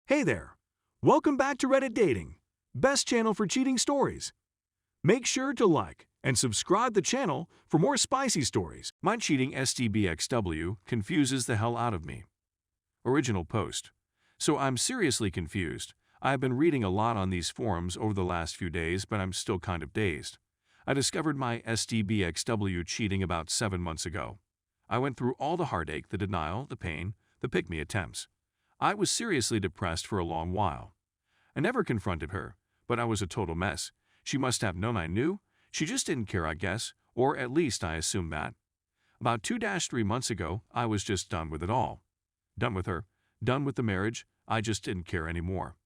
Hey there! Welcome back to Reddit Dating, best channel for cheating stories. Make sure to like and subscribe the channel for more spicy stories. My cheating STBXW confuses the hell out of me. Original post. So I'm seriously confused. I've been reading a lot on these forums over the last few days, but I'm still kind of dazed. I discovered my STBXW cheating about 7 months ago. I went through all the heartache, the denial, the pain, the pick-me attempts. I was seriously depressed for a long while. I never confronted her, but I was a total mess. She must have known I knew. She just didn't care, I guess, or at least I assumed that. About 2-3 months ago, I was just done with it all. Done with her, done with the marriage. I just didn't care anymore.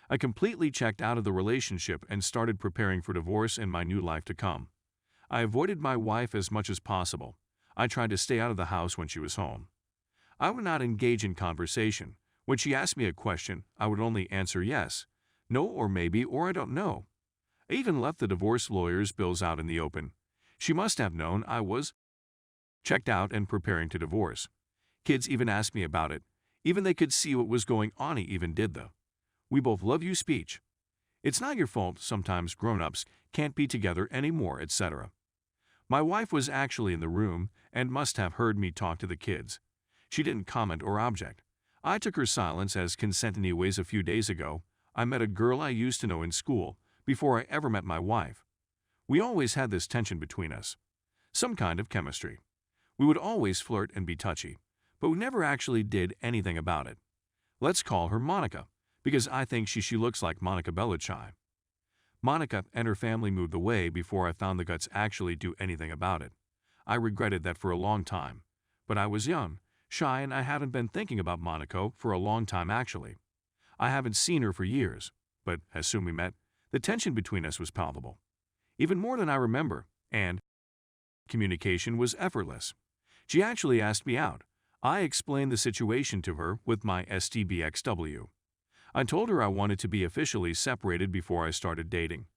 I completely checked out of the relationship and started preparing for divorce and my new life to come. I avoided my wife as much as possible. I tried to stay out of the house when she was home. I would not engage in conversation. When she asked me a question, I would only answer yes, no, or maybe, or I don't know. I even left the divorce lawyer's bills out in the open. She must have known I was checked out and preparing to divorce. Kids even asked me about it. Even they could see what was going on. He even did the "we both love you" speech. It's not your fault sometimes grown-ups can't be together anymore, etc. My wife was actually in the room and must have heard me talk to the kids. She didn't comment or object. I took her silence as consent. Anyways, a few days ago, I met a girl I used to know in school before I ever met my wife. We always had this tension between us. Some kind of chemistry. We would always flirt and be touchy, but we never actually did anything about it. Let's call her Monica, because I think she looks like Monica Bellucci. Monica and her family moved away before I found the guts actually do anything about it. I regretted that for a long time, but I was young, shy, and I haven't been thinking about Monica for a long time actually. I haven't seen her for years, but as soon as we met, the tension between us was palpable. Even more than I remember, and communication was effortless. She actually asked me out. I explained the situation to her with my STBXW. I told her I wanted to be officially separated before I started dating.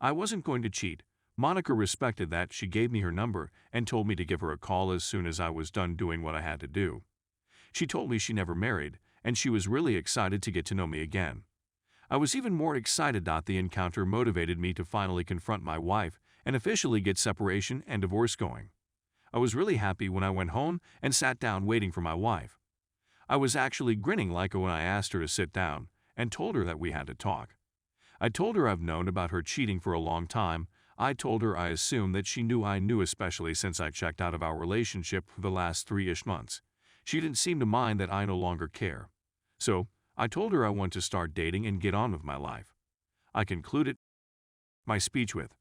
I wasn't going to cheat. Monica respected that. She gave me her number and told me to give her a call as soon as I was done doing what I had to do. She told me she never married, and she was really excited to get to know me again. I was even more excited that the encounter motivated me to finally confront my wife and officially get separation and divorce going. I was really happy when I went home and sat down waiting for my wife. I was actually grinning like when I asked her to sit down and told her that we had to talk. I told her I've known about her cheating for a long time. I told her I assumed that she knew I knew, especially since I checked out of our relationship for the last 3-ish months. She didn't seem to mind that I no longer care. So, I told her I want to start dating and get on with my life. I concluded my speech with,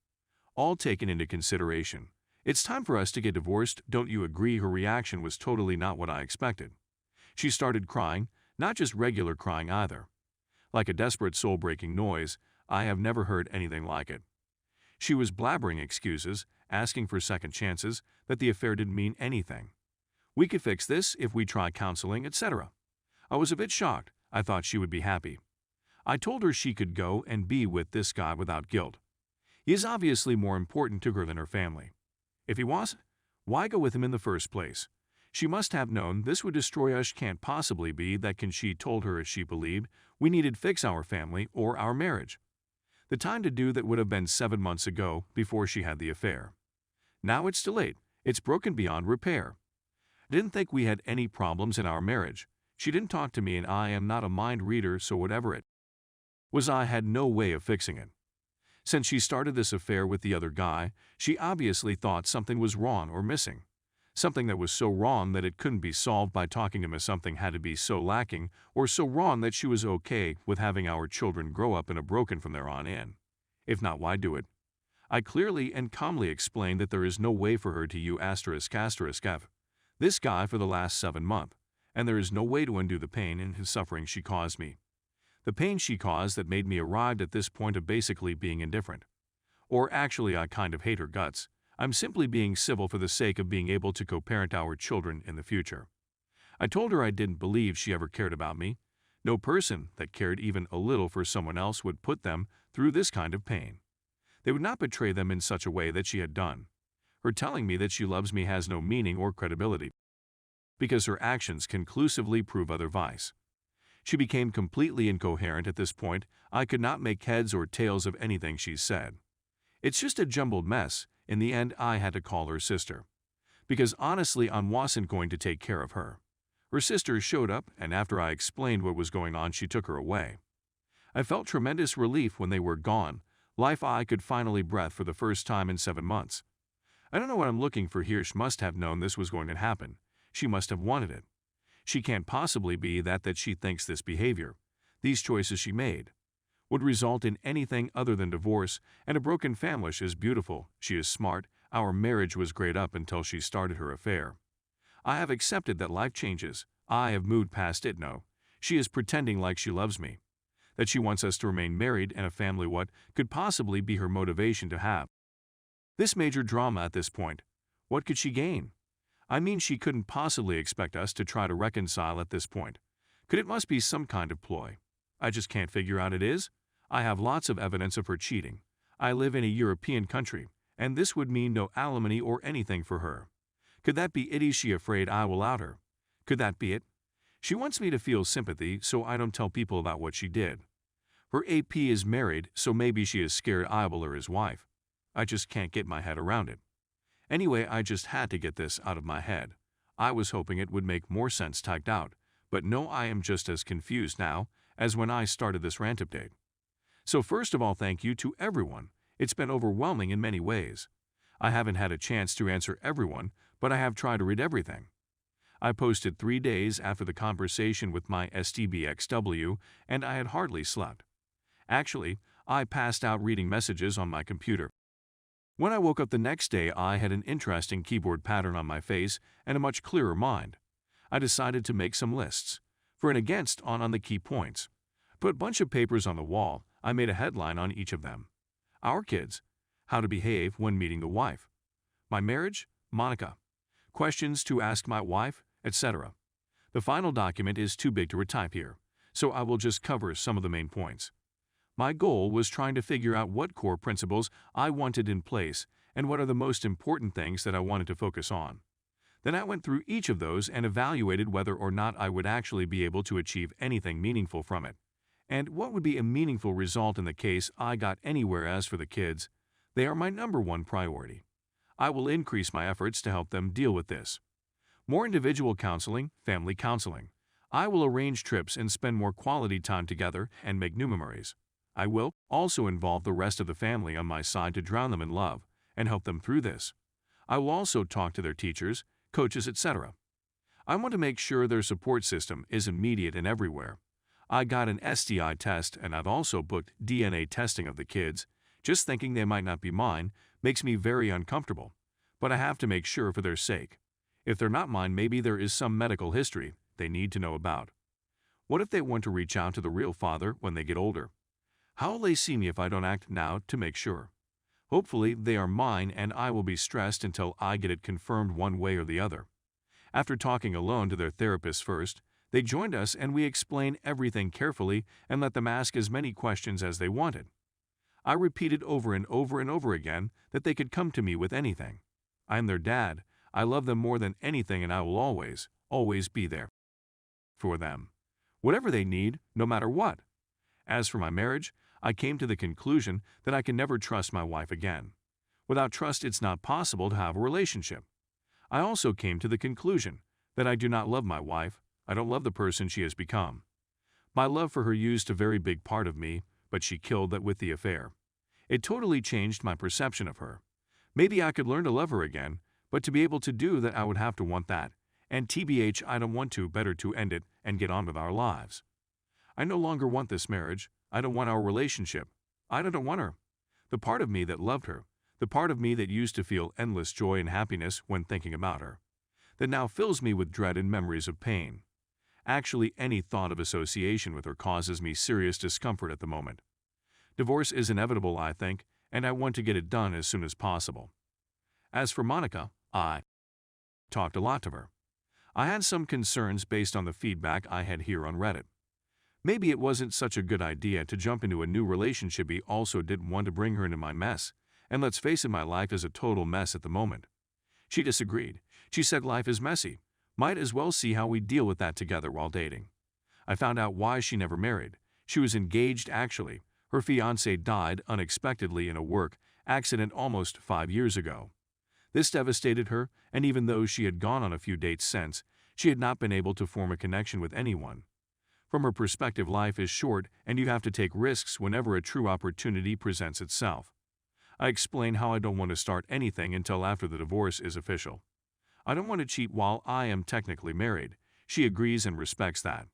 "All taken into consideration, it's time for us to get divorced, don't you agree?" Her reaction was totally not what I expected. She started crying, not just regular crying either. Like a desperate soul-breaking noise. I have never heard anything like it. She was blabbering excuses, asking for second chances, that the affair didn't mean anything. We could fix this if we try counseling, etc. I was a bit shocked. I thought she would be happy. I told her she could go and be with this guy without guilt. He is obviously more important to her than her family. If he was, why go with him in the first place? She must have known this would destroy us. Can't possibly be that. Can she told her as she believed we needed fix our family or our marriage. The time to do that would have been 7 months ago before she had the affair. Now it's too late. It's broken beyond repair. I didn't think we had any problems in our marriage. She didn't talk to me, and I am not a mind reader, so whatever it was, I had no way of fixing it. Since she started this affair with the other guy, she obviously thought something was wrong or missing. Something that was so wrong that it couldn't be solved by talking to him. Something had to be so lacking or so wrong that she was okay with having our children grow up in a broken from there on in. If not, why do it? I clearly and calmly explained that there is no way for her to ***f this guy for the last 7 months, and there is no way to undo the pain and his suffering she caused me. The pain she caused that made me arrived at this point of basically being indifferent. Or actually, I kind of hate her guts. I'm simply being civil for the sake of being able to co-parent our children in the future. I told her I didn't believe she ever cared about me. No person that cared even a little for someone else would put them through this kind of pain. They would not betray them in such a way that she had done. Her telling me that she loves me has no meaning or credibility, because her actions conclusively prove otherwise. She became completely incoherent at this point. I could not make heads or tails of anything she said. It's just a jumbled mess. In the end, I had to call her sister. Because honestly, I wasn't going to take care of her. Her sister showed up, and after I explained what was going on, she took her away. I felt tremendous relief when they were gone. I could finally breathe for the first time in 7 months. I don't know what I'm looking for here. She must have known this was going to happen. She must have wanted it. She can't possibly be that she thinks this behavior, these choices she made, would result in anything other than divorce and a broken family. She is beautiful. She is smart. Our marriage was great up until she started her affair. I have accepted that life changes. I have moved past it. No, she is pretending like she loves me, that she wants us to remain married and a family. What could possibly be her motivation to have this major drama at this point? What could she gain? I mean, she couldn't possibly expect us to try to reconcile at this point. It must be some kind of ploy. I just can't figure out it is. I have lots of evidence of her cheating. I live in a European country, and this would mean no alimony or anything for her. Could that be it? Is she afraid I will out her? Could that be it? She wants me to feel sympathy so I don't tell people about what she did. Her AP is married, so maybe she is scared I will her his wife. I just can't get my head around it. Anyway, I just had to get this out of my head. I was hoping it would make more sense typed out, but no, I am just as confused now as when I started this rant update. So first of all, thank you to everyone. It's been overwhelming in many ways. I haven't had a chance to answer everyone, but I have tried to read everything. I posted 3 days after the conversation with my STBXW, and I had hardly slept. Actually, I passed out reading messages on my computer. When I woke up the next day, I had an interesting keyboard pattern on my face and a much clearer mind. I decided to make some lists, for and against on the key points. Put a bunch of papers on the wall. I made a headline on each of them. Our kids, how to behave when meeting the wife. My marriage, Monica. Questions to ask my wife, etc. The final document is too big to retype here, so I will just cover some of the main points. My goal was trying to figure out what core principles I wanted in place and what are the most important things that I wanted to focus on. Then I went through each of those and evaluated whether or not I would actually be able to achieve anything meaningful from it, and what would be a meaningful result in the case I got anywhere. As for the kids, they are my #1 priority. I will increase my efforts to help them deal with this. More individual counseling, family counseling. I will arrange trips and spend more quality time together and make new memories. I will also involve the rest of the family on my side to drown them in love and help them through this. I will also talk to their teachers, coaches, etc. I want to make sure their support system is immediate and everywhere. I got an STI test, and I've also booked DNA testing of the kids. Just thinking they might not be mine makes me very uncomfortable, but I have to make sure for their sake. If they're not mine, maybe there is some medical history they need to know about. What if they want to reach out to the real father when they get older? How will they see me if I don't act now to make sure? Hopefully they are mine, and I will be stressed until I get it confirmed one way or the other. After talking alone to their therapist first, they joined us and we explained everything carefully and let them ask as many questions as they wanted. I repeated over and over and over again that they could come to me with anything. I am their dad. I love them more than anything, and I will always, always be there for them. Whatever they need, no matter what. As for my marriage, I came to the conclusion that I can never trust my wife again. Without trust, it's not possible to have a relationship. I also came to the conclusion that I do not love my wife. I don't love the person she has become. My love for her used a very big part of me, but she killed that with the affair. It totally changed my perception of her. Maybe I could learn to love her again, but to be able to do that, I would have to want that. And TBH, I don't want to. Better to end it and get on with our lives. I no longer want this marriage. I don't want our relationship. I don't want her. The part of me that loved her, the part of me that used to feel endless joy and happiness when thinking about her, that now fills me with dread and memories of pain. Actually, any thought of association with her causes me serious discomfort at the moment. Divorce is inevitable, I think, and I want to get it done as soon as possible. As for Monica, I talked a lot to her. I had some concerns based on the feedback I had here on Reddit. Maybe it wasn't such a good idea to jump into a new relationship. He also didn't want to bring her into my mess, and let's face it, my life is a total mess at the moment. She disagreed. She said life is messy. Might as well see how we deal with that together while dating. I found out why she never married. She was engaged actually. Her fiancé died unexpectedly in a work accident almost 5 years ago. This devastated her, and even though she had gone on a few dates since, she had not been able to form a connection with anyone. From her perspective, life is short and you have to take risks whenever a true opportunity presents itself. I explain how I don't want to start anything until after the divorce is official. I don't want to cheat while I am technically married. She agrees and respects that.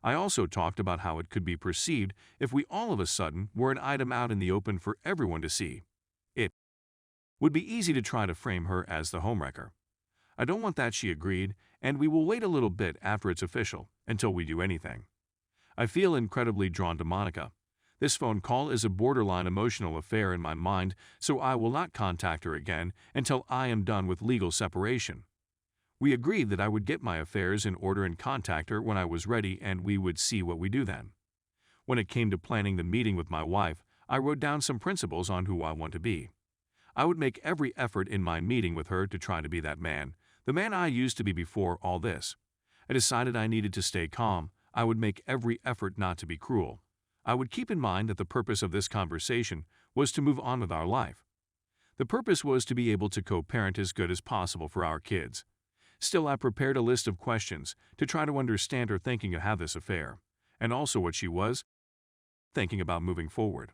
I also talked about how it could be perceived if we all of a sudden were an item out in the open for everyone to see. It would be easy to try to frame her as the homewrecker. I don't want that, she agreed, and we will wait a little bit after it's official, until we do anything. I feel incredibly drawn to Monica. This phone call is a borderline emotional affair in my mind, so I will not contact her again until I am done with legal separation. We agreed that I would get my affairs in order and contact her when I was ready, and we would see what we do then. When it came to planning the meeting with my wife, I wrote down some principles on who I want to be. I would make every effort in my meeting with her to try to be that man, the man I used to be before all this. I decided I needed to stay calm. I would make every effort not to be cruel. I would keep in mind that the purpose of this conversation was to move on with our life. The purpose was to be able to co-parent as good as possible for our kids. Still, I prepared a list of questions to try to understand her thinking of how this affair, and also what she was thinking about moving forward.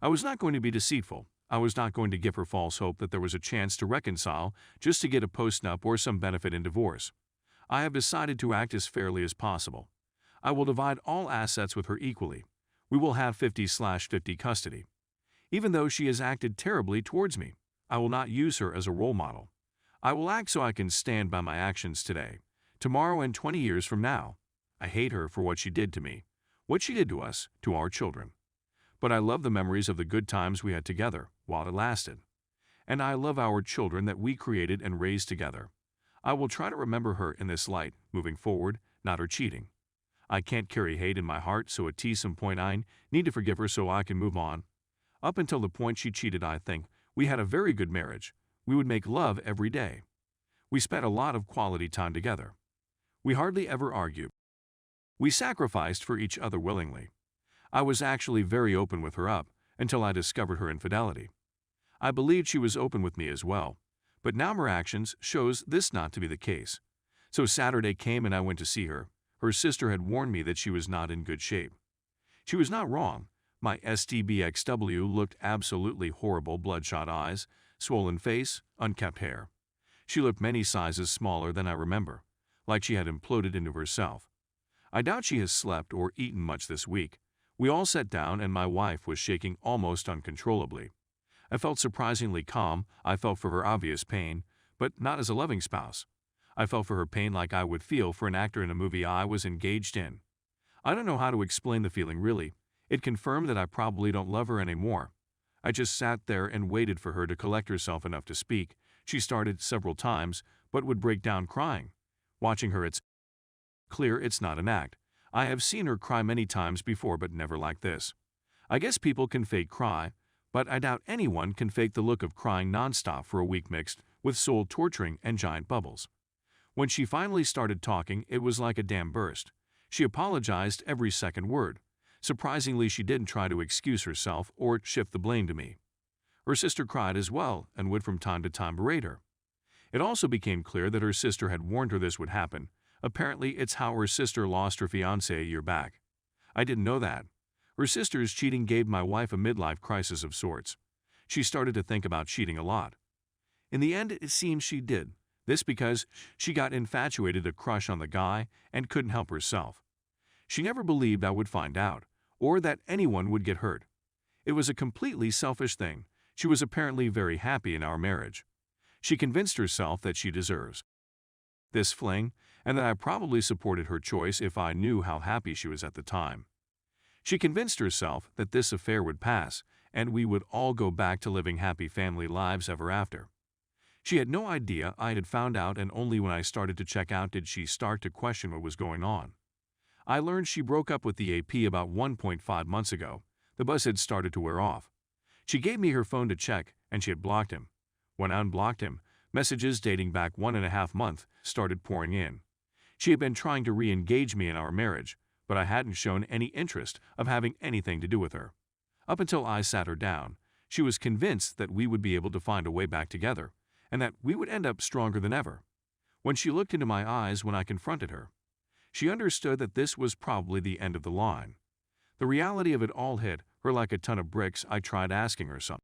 I was not going to be deceitful. I was not going to give her false hope that there was a chance to reconcile just to get a post-nup or some benefit in divorce. I have decided to act as fairly as possible. I will divide all assets with her equally. We will have 50/50 custody. Even though she has acted terribly towards me, I will not use her as a role model. I will act so I can stand by my actions today, tomorrow, and 20 years from now. I hate her for what she did to me, what she did to us, to our children. But I love the memories of the good times we had together while it lasted. And I love our children that we created and raised together. I will try to remember her in this light, moving forward, not her cheating. I can't carry hate in my heart, so at some point I need to forgive her so I can move on. Up until the point she cheated, I think we had a very good marriage. We would make love every day. We spent a lot of quality time together. We hardly ever argued. We sacrificed for each other willingly. I was actually very open with her up until I discovered her infidelity. I believed she was open with me as well, but now her actions shows this not to be the case. So Saturday came and I went to see her. Her sister had warned me that she was not in good shape. She was not wrong. My STBXW looked absolutely horrible, bloodshot eyes, swollen face, unkempt hair. She looked many sizes smaller than I remember, like she had imploded into herself. I doubt she has slept or eaten much this week. We all sat down and my wife was shaking almost uncontrollably. I felt surprisingly calm. I felt for her obvious pain, but not as a loving spouse. I felt for her pain like I would feel for an actor in a movie I was engaged in. I don't know how to explain the feeling really. It confirmed that I probably don't love her anymore. I just sat there and waited for her to collect herself enough to speak. She started several times, but would break down crying. Watching her, it's clear it's not an act. I have seen her cry many times before, but never like this. I guess people can fake cry, but I doubt anyone can fake the look of crying nonstop for a week mixed with soul torturing and giant bubbles. When she finally started talking, it was like a dam burst. She apologized every second word. Surprisingly, she didn't try to excuse herself or shift the blame to me. Her sister cried as well and would from time to time berate her. It also became clear that her sister had warned her this would happen. Apparently, it's how her sister lost her fiancé a year back. I didn't know that. Her sister's cheating gave my wife a midlife crisis of sorts. She started to think about cheating a lot. In the end, it seems she did. This because she got infatuated, a crush on the guy, and couldn't help herself. She never believed I would find out, or that anyone would get hurt. It was a completely selfish thing. She was apparently very happy in our marriage. She convinced herself that she deserves this fling, and that I probably supported her choice if I knew how happy she was at the time. She convinced herself that this affair would pass, and we would all go back to living happy family lives ever after. She had no idea I had found out, and only when I started to check out did she start to question what was going on. I learned she broke up with the AP about 1.5 months ago. The buzz had started to wear off. She gave me her phone to check, and she had blocked him. When I unblocked him, messages dating back 1.5 months started pouring in. She had been trying to re-engage me in our marriage, but I hadn't shown any interest of having anything to do with her. Up until I sat her down, she was convinced that we would be able to find a way back together, and that we would end up stronger than ever. When she looked into my eyes when I confronted her, she understood that this was probably the end of the line. The reality of it all hit her like a ton of bricks. I tried asking her something.